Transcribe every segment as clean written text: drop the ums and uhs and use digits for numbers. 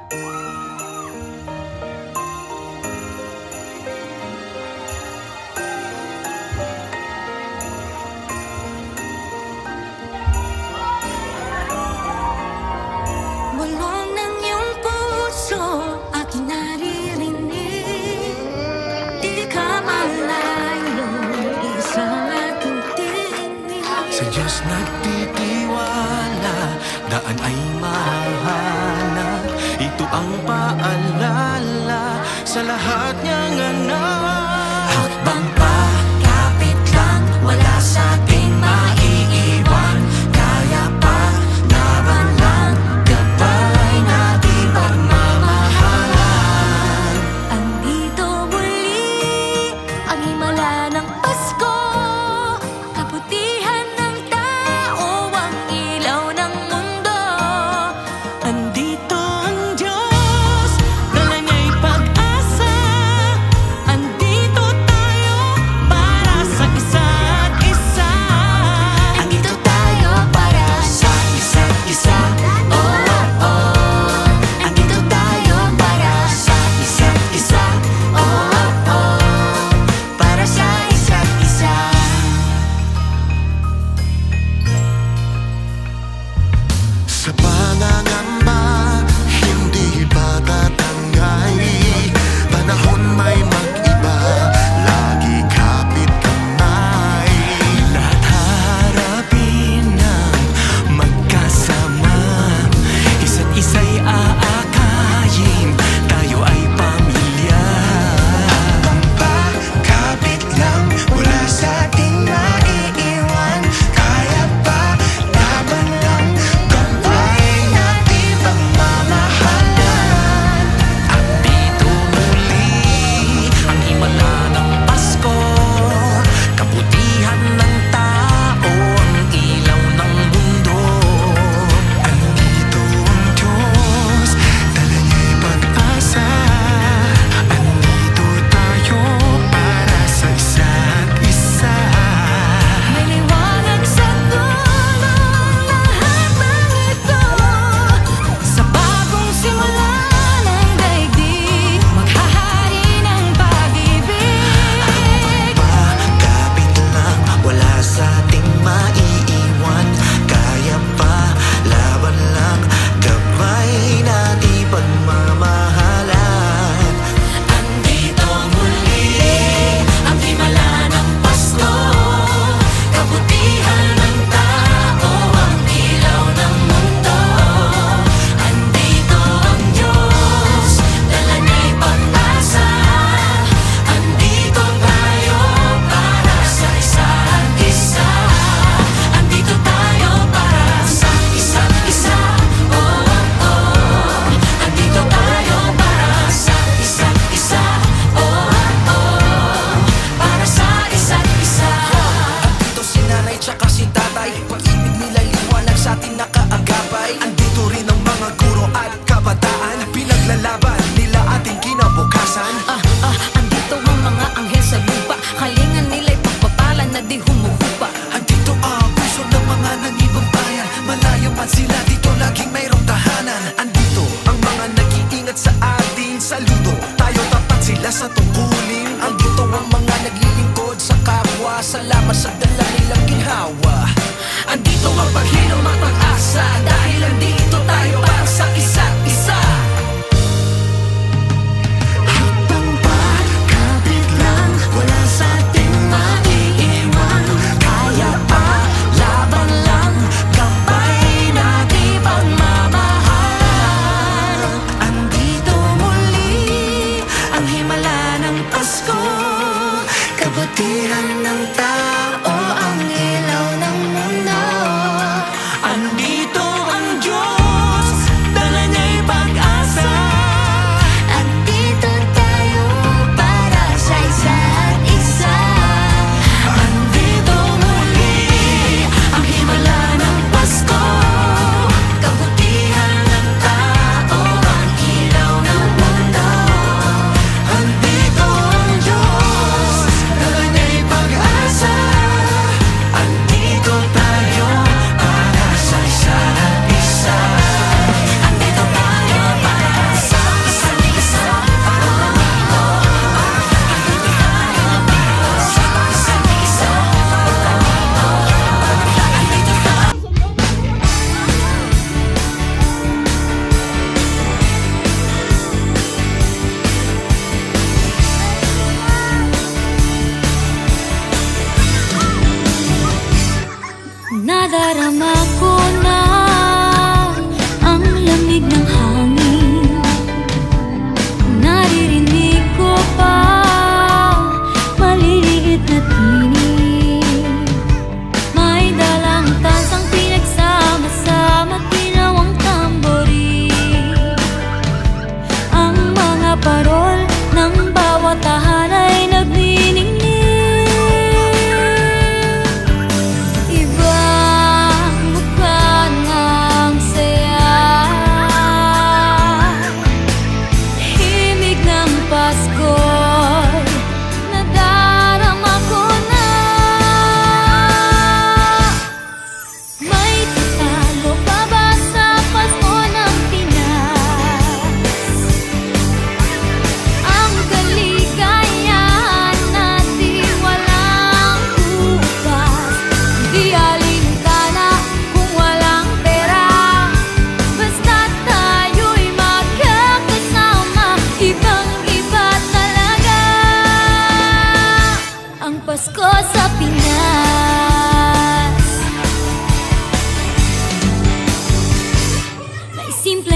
Bulong ng iyong puso, aking naririnig. Di ka malayo, isang aking tinig. Sa Diyos nagtitiwala, daan ay mahanap. Ito ang paalala sa lahat niyang anak. Hakbang pa, kapit lang, wala sa ating maiiwan. Kaya pa, laban lang, gabay natin pagmamahalan. Andito muli ang himala ng Pasko, kaputihan ng tao, ang ilaw ng mundo. Andito ang Diyos, dala niya'y pag-asa. Andito tayo para sa isa't isa. Andito tayo para sa isa't isa. Oh, oh, oh. Andito tayo para sa isa't isa. Oh, oh, oh. Para sa isa't isa. Sa pangangamba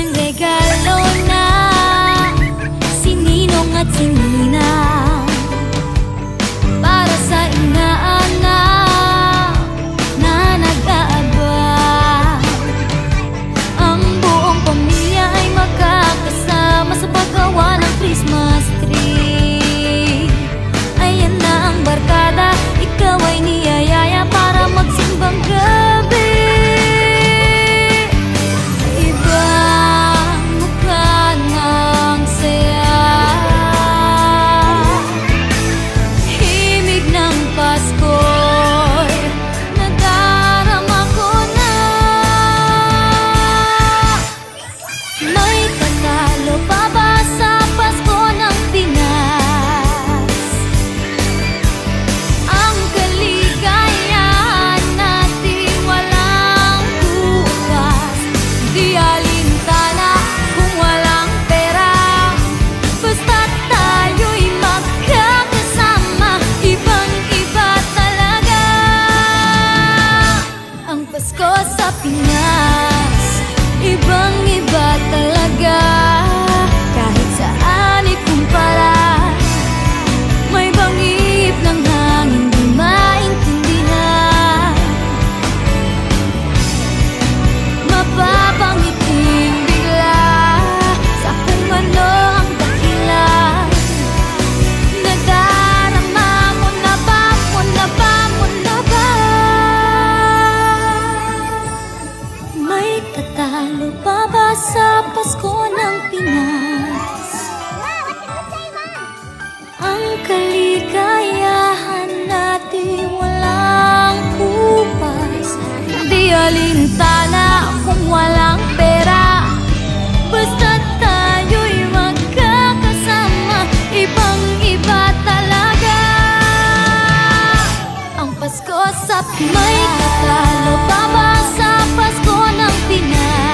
ng regalo na si Ninong at si Ninang para sa inaanak na nag-aabang. Ang buong pamilya ay magkakasama sa paggawa ng Christmas tree. Ayan na ang barkada, ikaw ay niyayaya para magsimbang gabi. Ibang mukha ng saya, himig ng Pasko'y nadarama ko na. May tatalo pa ba sa Pasko ng Pinas? Ang kaligayahan natin walang bukas. Di alintana kung walang pera, basta't tayo'y magkakasama. Ibang-iba talaga ang Pasko sa Pinas. Ibang-iba talaga. Kahit saan ikumpara, may bangip ng hangin di maintindihan. Mapapangiting bigla sa kung ano ang dahilan. Nadarama mo na ba, mo na ba, mo na ba? May tatalo pa ba sa Pasko ng Pinas? Ang kaligayahan natin walang bukas. Di alintana kung walang pera, basta't tayo'y magkakasama. Ibang-iba talaga ang Pasko sa Pinas. May tatalo pa ba sa Pasko ng Pinas?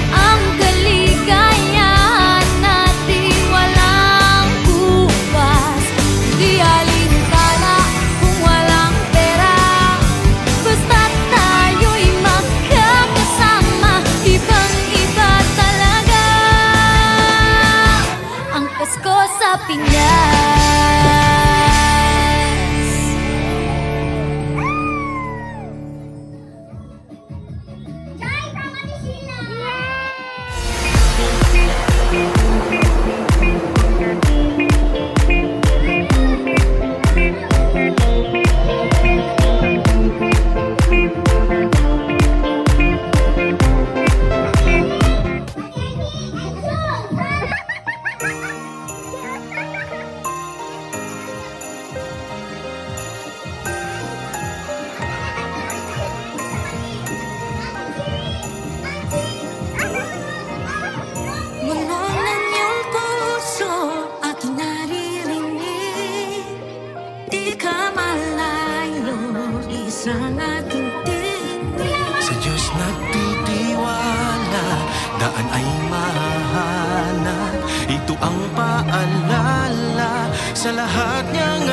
Ang kaligayahan natin walang bukas. Di alintana kung walang pera, basta't tayo'y magkakasama. Ibang-iba talaga ang Pasko sa Pinas. Mula ng iyong puso aking naririnig, di ka malayo, isang aking tinig. Sa Diyos nagtitiwala, daan ay mahahanap. Ito ang paalala sa lahat niyang